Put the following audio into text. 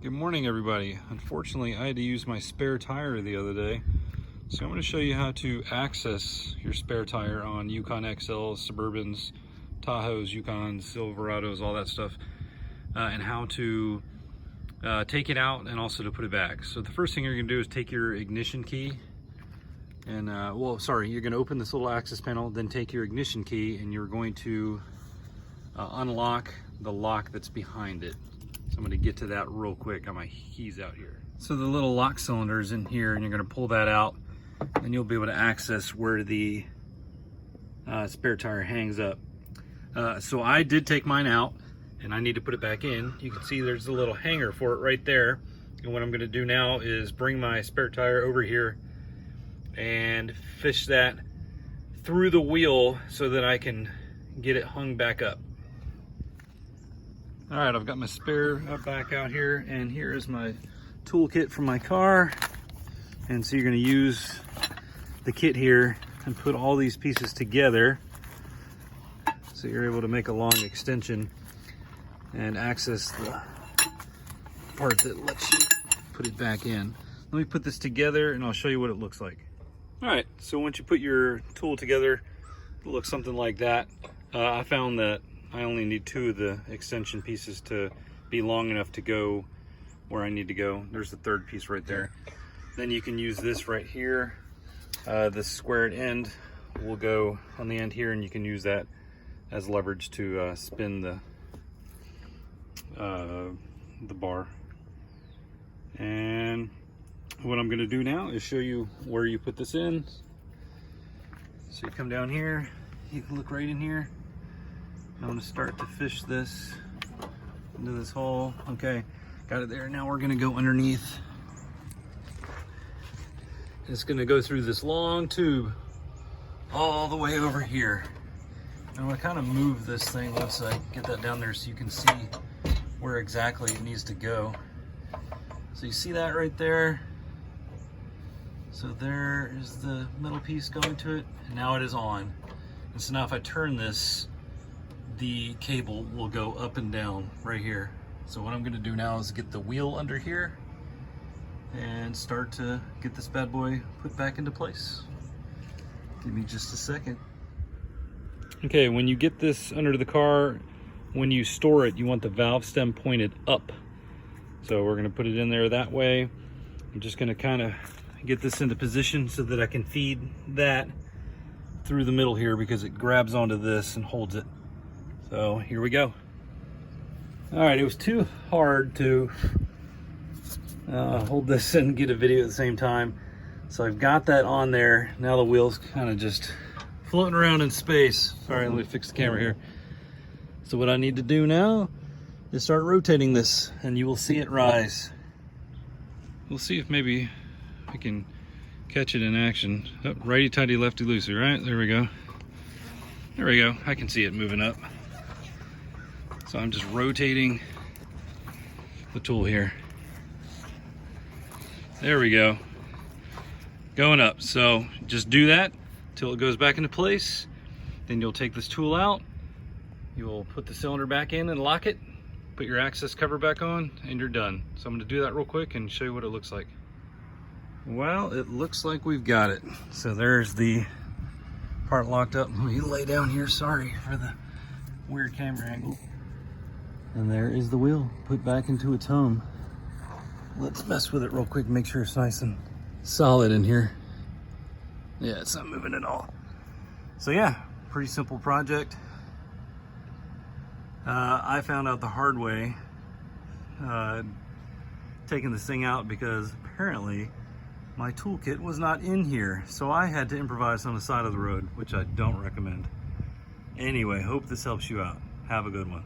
Good morning, everybody. Unfortunately, I had to use my spare tire the other day. So I'm going to show you how to access your spare tire on Yukon XLs, Suburbans, Tahoes, Yukons, Silverados, all that stuff, and how to take it out and also to put it back. So the first thing you're going to do is take your ignition key and, you're going to open this little access panel, then take your ignition key and you're going to unlock the lock that's behind it. So I'm going to get to that real quick. Got my keys out here. So the little lock cylinder is in here, and you're going to pull that out, and you'll be able to access where the spare tire hangs up. So I did take mine out, and I need to put it back in. You can see there's a little hanger for it right there. And what I'm going to do now is bring my spare tire over here and fish that through the wheel so that I can get it hung back up. All right, I've got my spare back out here, and here is my toolkit from my car. And so you're going to use the kit here and put all these pieces together so you're able to make a long extension and access the part that lets you put it back in. Let me put this together and I'll show you what it looks like. All right, so once you put your tool together, it looks something like that. I found that I only need 2 of the extension pieces to be long enough to go where I need to go. There's the 3rd piece right there. Then you can use this right here. This squared end will go on the end here, and you can use that as leverage to spin the bar. And what I'm gonna do now is show you where you put this in. So you come down here, you can look right in here. I'm going to start to fish this into this hole. Okay, got it there. Now we're going to go underneath. It's going to go through this long tube all the way over here. I'm going to kind of move this thing once I get that down there so you can see where exactly it needs to go. So you see that right there? So there is the metal piece going to it, and now it is on. And so now if I turn this, the cable will go up and down right here. So what I'm going to do now is get the wheel under here and start to get this bad boy put back into place. Give me just a second. Okay, when you get this under the car, when you store it, you want the valve stem pointed up. So we're going to put it in there that way. I'm just going to kind of get this into position so that I can feed that through the middle here because it grabs onto this and holds it. So here we go. All right, it was too hard to hold this and get a video at the same time. So I've got that on there. Now the wheel's kind of just floating around in space. Sorry, let me fix the camera here. So what I need to do now is start rotating this and you will see it rise. We'll see if maybe I can catch it in action. Oh, righty tighty, lefty loosey, right? There we go. There we go. I can see it moving up. So I'm just rotating the tool here. There we go. Going up. So just do that till it goes back into place. Then you'll take this tool out. You'll put the cylinder back in and lock it. Put your access cover back on and you're done. So I'm going to do that real quick and show you what it looks like. Well, it looks like we've got it. So there's the part locked up. Let me lay down here. Sorry for the weird camera angle. And there is the wheel put back into its home. Let's mess with it real quick, make sure it's nice and solid in here. Yeah, it's not moving at all. So yeah, pretty simple project. I found out the hard way taking this thing out because apparently my toolkit was not in here. So I had to improvise on the side of the road, which I don't recommend. Anyway, hope this helps you out. Have a good one.